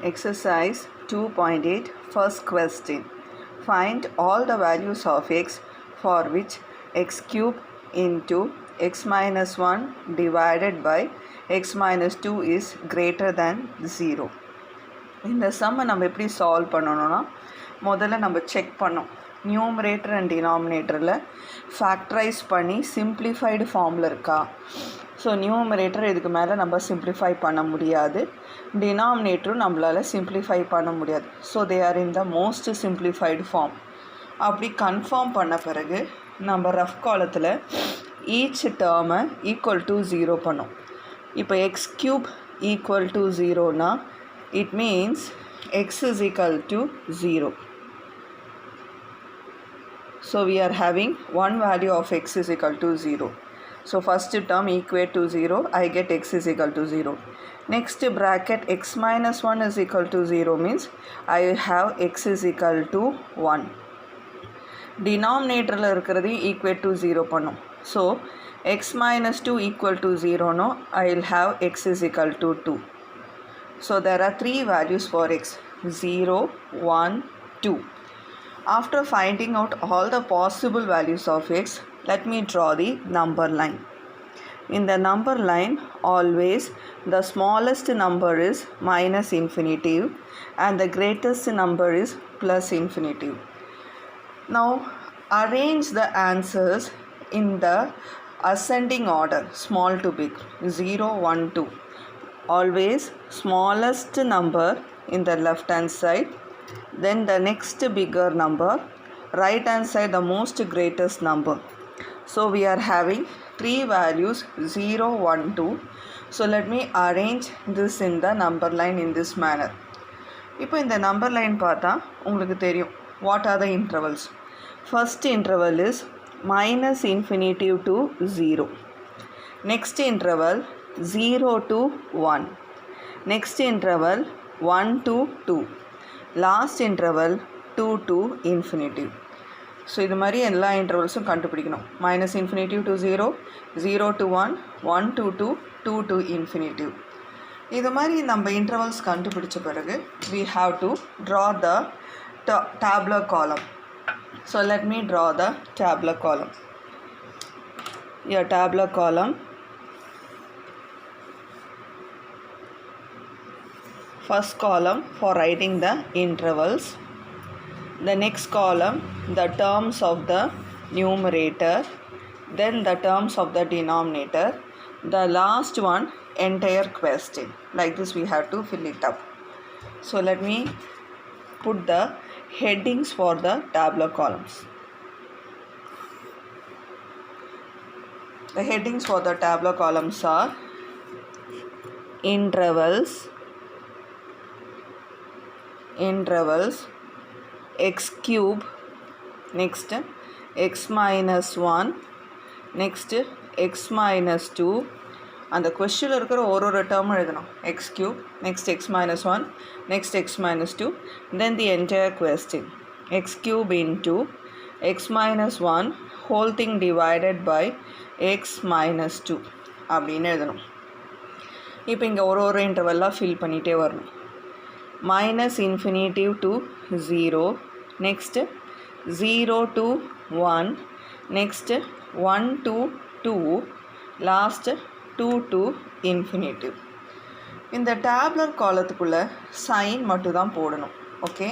Exercise 2.8 First question. Find all the values of x for which x cube into x minus 1 divided by x minus 2 is greater than 0. இந்த சம்மை நம்ம எப்படி solve பண்ணணும்னா முதல்ல நம்ம check பண்ணோம் numerator and டினாமினேட்டரில் factorise பண்ணி சிம்ப்ளிஃபைடு ஃபார்மில் இருக்கா. ஸோ நியூமரேட்டர் இதுக்கு மேலே நம்ம சிம்ப்ளிஃபை பண்ண முடியாது, டினாமினேட்டரும் நம்மளால் சிம்ப்ளிஃபை பண்ண முடியாது. So they are in the most simplified form. அப்படி கன்ஃபார்ம் பண்ண பிறகு நம்ம ரஃப் காலத்தில் ஈச் டேர்மை ஈக்குவல் டு 0 பண்ணோம். இப்போ எக்ஸ் க்யூப் ஈக்குவல் டு 0னா it means x is equal to 0. So we are having one value of x is equal to 0. So first term equate to 0, I get x is equal to 0. Next bracket x minus 1 is equal to 0 means I have x is equal to 1. Denominator இருக்கிறது equate to 0 பண்ணும். So x minus 2 equal to 0 no, I will have x is equal to 2. So there are three values for x, 0, 1, 2. After finding out all the possible values of x, let me draw the number line. In the number line, always the smallest number is minus infinity and the greatest number is plus infinity. Now arrange the answers in the ascending order, small to big, 0, 1, 2. Always smallest number in the left hand side, then the next bigger number, right hand side the most greatest number. So we are having three values 0, 1, 2. So let me arrange this in the number line in this manner. இப்போ இந்த number line பார்த்தா உங்களுக்கு தெரியும் what are the intervals. First interval is minus infinity to 0. Next interval 0 to 1. Next interval 1 to 2. Last interval 2 to infinity. So இது மாதிரி எல்லா இன்டர்வல்ஸும் கண்டுபிடிக்கணும். Minus infinitive to 0, 0 to 1, 1 to 2, 2 to infinity. இது மாதிரி நம்ம இன்டர்வல்ஸ் கண்டுபிடிச்ச பிறகு we have to draw the tabular column. So let me draw the tabular column. Your tabular column. First column for writing the intervals, the next column the terms of the numerator, then the terms of the denominator, the last one entire question. Like this we have to fill it up. So let me put the headings for the tabular columns. The headings for the tabular columns are intervals, x cube, next x minus 1, next x minus 2, and the question இருக்கிற ஒரு term எழுதணும். x cube, next x minus 1, next x minus 2, then the entire question, x cube into x minus 1 whole thing divided by x minus 2 அப்படின்னு எழுதணும். இப்போ இங்கே ஒரு இன்டர்வெல்லாம் fill பண்ணிகிட்டே வரணும். minus infinity to 0, next 0 to 1, next 1 to 2, last 2 to infinity. இந்த டேப்லர் காலத்துக்குள்ளே sign மட்டும் தான் போடணும். ஓகே,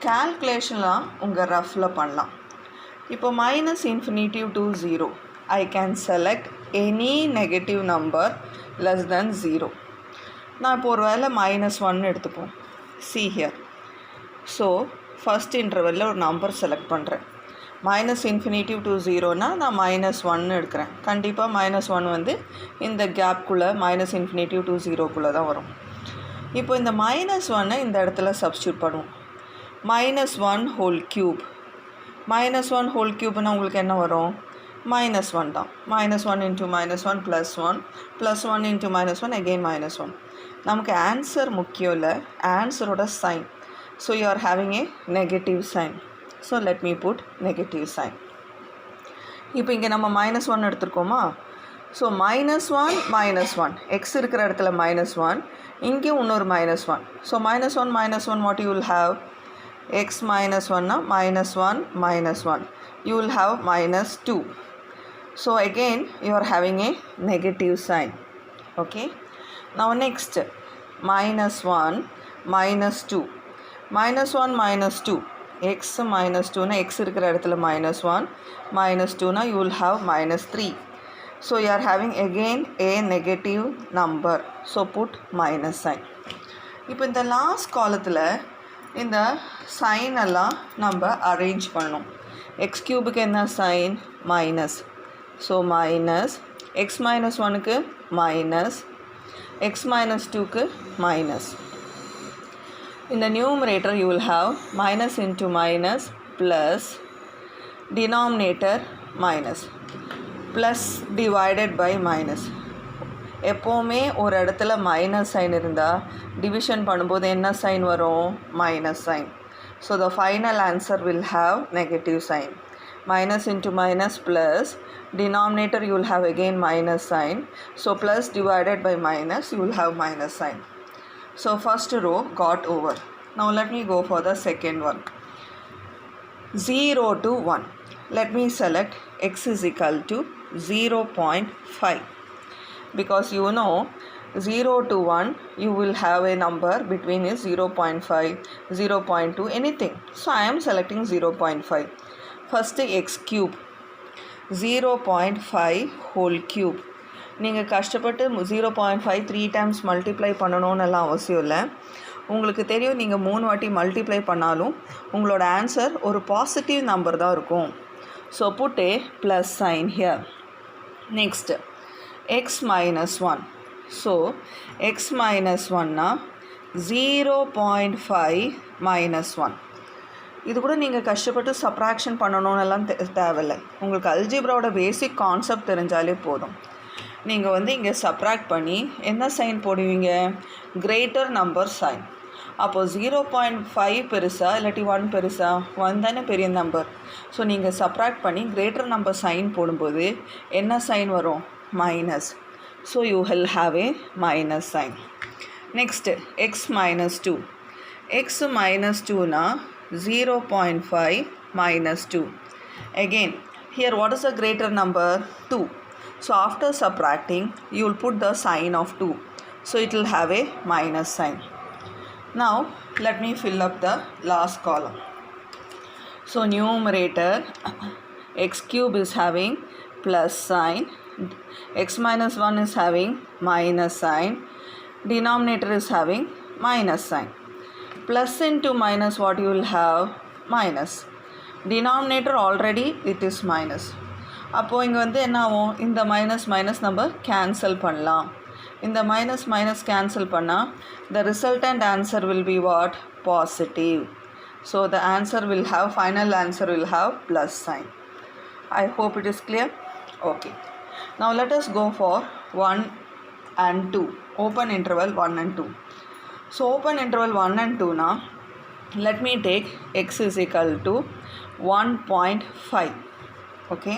கால்குலேஷன்லாம் உங்கள் ரஃப்பில் பண்ணலாம். இப்போ minus infinity to 0, I can select any negative number less than 0. நான் இப்போ ஒரு வேளை -1 எடுத்துப்போம். see here. So first interval ஒரு நம்பர் செலக்ட் பண்ணுறேன். மைனஸ் இன்ஃபினிட்டிவ் டு 0னா நான் -1 எடுக்கிறேன். கண்டிப்பாக -1 வந்து இந்த கேப்குள்ளே மைனஸ் இன்ஃபினிட்டிவ் டு 0க்குள்ளே தான் வரும். இப்போ இந்த -1 இந்த இடத்துல சப்ஸ்டியூட் பண்ணுவோம். -1 ஹோல் க்யூப், -1 ஹோல் க்யூப்னா உங்களுக்கு என்ன வரும்? -1 தான். -1 into -1 +1, +1 into -1 again -1. நமக்கு ஆன்சர் முக்கியம் இல்லை, ஆன்சரோட sign. So you are having a negative sign. So let me put negative sign. இப்போ இங்கே நம்ம -1 எடுத்துருக்கோமா? ஸோ -1 -1 எக்ஸ் இருக்கிற இடத்துல -1, இங்கே இன்னொரு -1. So -1 what you will have? X -1 na -1. You will have -2. So again you are having a negative sign. Okay. Now next -1 -2. -1 x -2 na x இருக்கிற இடத்துல -1 -2 na you will have -3. So you are having again a negative number. So put minus sign. இப்போ இந்த last காலத்தில் இந்த sign எல்லாம் நம்ம arrange பண்ணணும். X கியூபுக்கு என்ன sign? Minus. So minus x -1க்கு மைனஸ், எக்ஸ் -2க்கு minus. In the numerator you will have minus into minus plus denominator minus plus divided by minus. எப்போவுமே ஒரு இடத்துல மைனஸ் சைன் இருந்தால் டிவிஷன் பண்ணும்போது என்ன சைன் வரும்? Minus sign. So the final answer will have negative sign. Minus into minus plus denominator you will have again minus sign. So plus divided by minus you will have minus sign. So first row got over. Now let me go for the second one. 0 to 1. Let me select x is equal to 0.5. Because you know 0 to 1 you will have a number between is 0.5, 0.2 anything. So I am selecting 0.5. First x cube 0.5 whole cube. நீங்கள் கஷ்டப்பட்டு 0.5 3 times multiply பண்ணணும்னுலாம் அவசியம் இல்லை. உங்களுக்கு தெரியும் நீங்கள் 3 வாட்டி multiply பண்ணாலும் உங்களோட ஆன்சர் ஒரு பாசிட்டிவ் நம்பர் தான் இருக்கும். So put a plus sign here. Next x -1. So x -1னா 0.5 -1. இது கூட நீங்கள் கஷ்டப்பட்டு சப்ராக்ஷன் பண்ணணும்னெல்லாம் தேவையில்லை. உங்களுக்கு அல்ஜிப்ராவோட பேசிக் கான்செப்ட் தெரிஞ்சாலே போதும். நீங்கள் வந்து இங்கே சப்ராக்ட் பண்ணி என்ன சைன் போடுவீங்க? Greater number sign. அப்போது 0.5 பெருசா இல்லாட்டி 1 பெருசா? 1 தானே பெரிய நம்பர். ஸோ நீங்கள் சப்ராக்ட் பண்ணி கிரேட்டர் நம்பர் சைன் போடும்போது என்ன சைன் வரும்? Minus. So you will have a minus sign. Next x -2. x -2னா 0.5 -2. Again here what is the greater number? 2. So after subtracting you will put the sign of 2. So it will have a minus sign. Now let me fill up the last column. So numerator x cube is having plus sign, x -1 is having minus sign, denominator is having minus sign. Plus into minus what you will have? Minus. Denominator already it is minus. அப்போது இங்கே வந்து என்ன ஆகும்? இந்த minus நம்ம cancel பண்ணலாம். இந்த minus cancel பண்ணால் the resultant answer will be what? Positive. So the answer will have, final answer will have plus sign. I hope it is clear. Okay. Now let us go for 1 and 2. Open interval 1 and 2. So open interval 1 and 2 now, let me take x is equal to 1.5. Okay,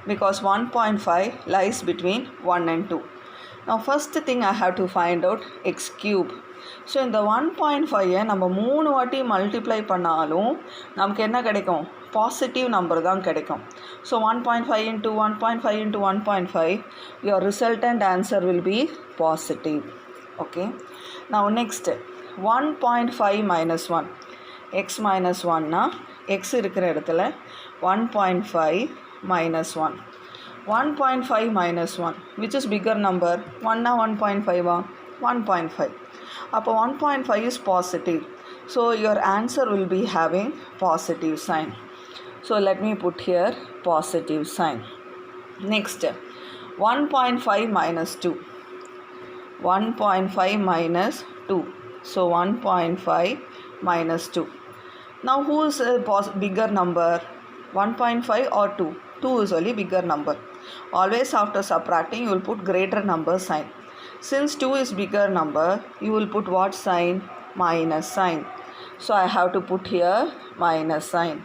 because 1.5 lies between 1 and 2. Now first thing I have to find out x cube. So இந்த 1.5 நம்ம 3 வாட்டி multiply பண்ணாலும் நமக்கு என்ன கிடைக்கும்? Positive number தான் கிடைக்கும். So 1.5 into 1.5 into 1.5 your resultant answer will be positive. Okay. Now next 1.5 -1. x -1 னா x இருக்கிற இடத்துல 1.5 -1. 1.5 -1 which is bigger number? 1 னா 1.5 1.5. அப்போ 1.5 is positive. So your answer will be having positive sign. So let me put here positive sign. Next 1.5 -2. 1.5 minus 2. So 1.5 minus 2. Now who is a bigger number? 1.5 or 2? 2 is only bigger number. Always after subtracting you will put greater number sign. Since 2 is bigger number, you will put what sign? Minus sign. So I have to put here minus sign.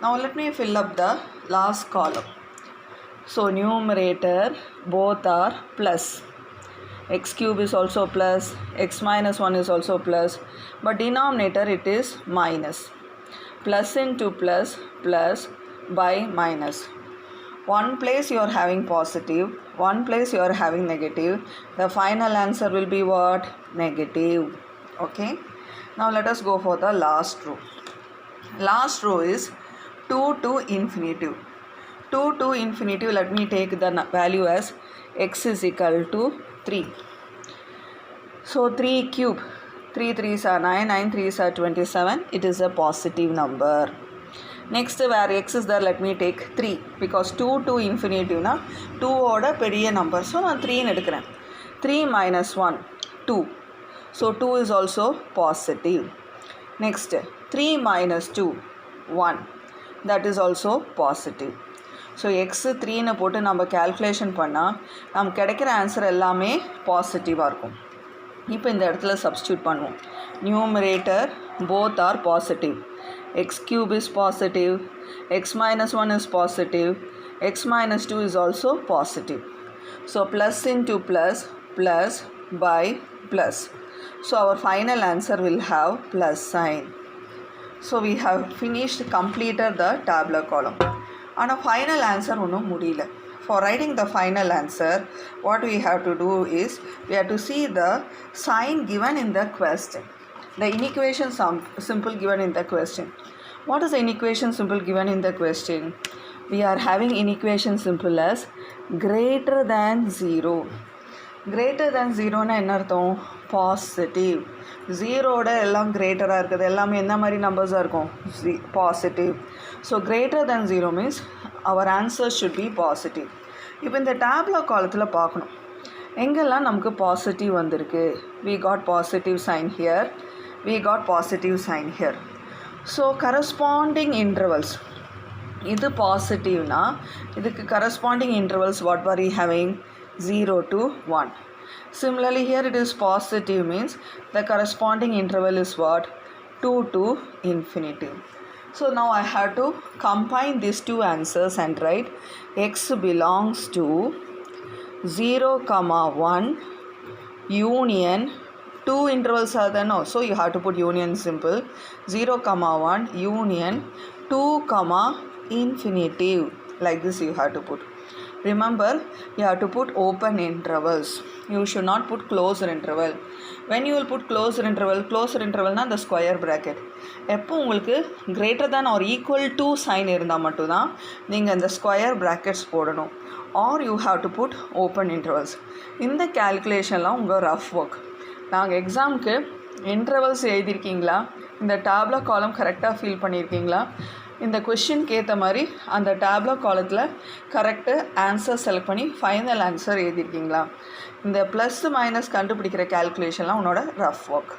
Now let me fill up the last column. So numerator both are plus. x cube is also plus, x minus 1 is also plus, but denominator it is minus. Plus into plus, plus by minus. One place you are having positive, one place you are having negative. The final answer will be what? Negative. Okay. Now let us go for the last row. Last row is 2 to infinitive. 2 to infinitive, let me take the value as x is equal to 3. So 3 cube, 3 3s are 9, 9 3s are 27. It is a positive number. Next, where x is there, let me take 3 because 2 to infinitive na 2 oda periya number. So na 3 in edukren. 3 minus 1, 2. So 2 is also positive. Next, 3 minus 2, 1. That is also positive. So x 3 னு போட்டு நம்ம calculation பண்ணால் நமக்கு கிடைக்கிற answer எல்லாமே பாசிட்டிவாக இருக்கும். இப்போ இந்த இடத்துல சப்ஸ்டியூட் பண்ணுவோம். Numerator both are positive. X cube is positive, x minus 1 is positive, x minus 2 is also positive. So plus into plus, plus by plus. So our final answer will have plus sign. So we have completed the tabular column. And a final answer ஒன்றும் முடியல. For writing the final answer, what we have to do is, we have to see the sign given in the question. The inequation simple given in the question. What is the inequation simple given in the question? We are having inequation simple as greater than 0. Greater than 0 na enna artham? Positive. 0 oda ellam greater ah irukudhu ellame enna mari numbers ah irukum? Positive. So greater than 0 means our answer should be positive. இப்போ இந்த tabular column பார்க்கணும் எங்கெல்லாம் நமக்கு positive வந்திருக்கு. we got positive sign here, we got positive sign here. So corresponding intervals, இது பாசிட்டிவ்னா இதுக்கு corresponding intervals what were we having? 0 to 1. Similarly here it is positive means the corresponding interval is what? 2 to infinity. So now I have to combine these two answers and write x belongs to 0, 1 union 2 intervals are there now, so you have to put union simple. 0, 1 union 2, infinitive. Like this you have to put. Remember, you have to put open intervals. You should not put closed interval. When you will put closed interval na the square bracket. எப்போ உங்களுக்கு greater than or equal to sign இருந்தால் மட்டும்தான் நீங்கள் இந்த square brackets போடணும். or you have to put open intervals. இந்த calculationலாம் உங்கள் rough work. நாங்கள் எக்ஸாமுக்கு இன்டர்வல்ஸ் எழுதியிருக்கீங்களா, இந்த tabular column கரெக்டாக ஃபில் பண்ணியிருக்கீங்களா, இந்த கொஷினுக்கு ஏற்ற மாதிரி அந்த tabular columnத்தில் கரெக்டு ஆன்சர் செலக்ட் பண்ணி ஃபைனல் ஆன்சர் எழுதியிருக்கீங்களா, இந்த ப்ளஸ் மைனஸ் கண்டுபிடிக்கிற calculationலாம் உன்னோட ரஃப் ஒர்க்.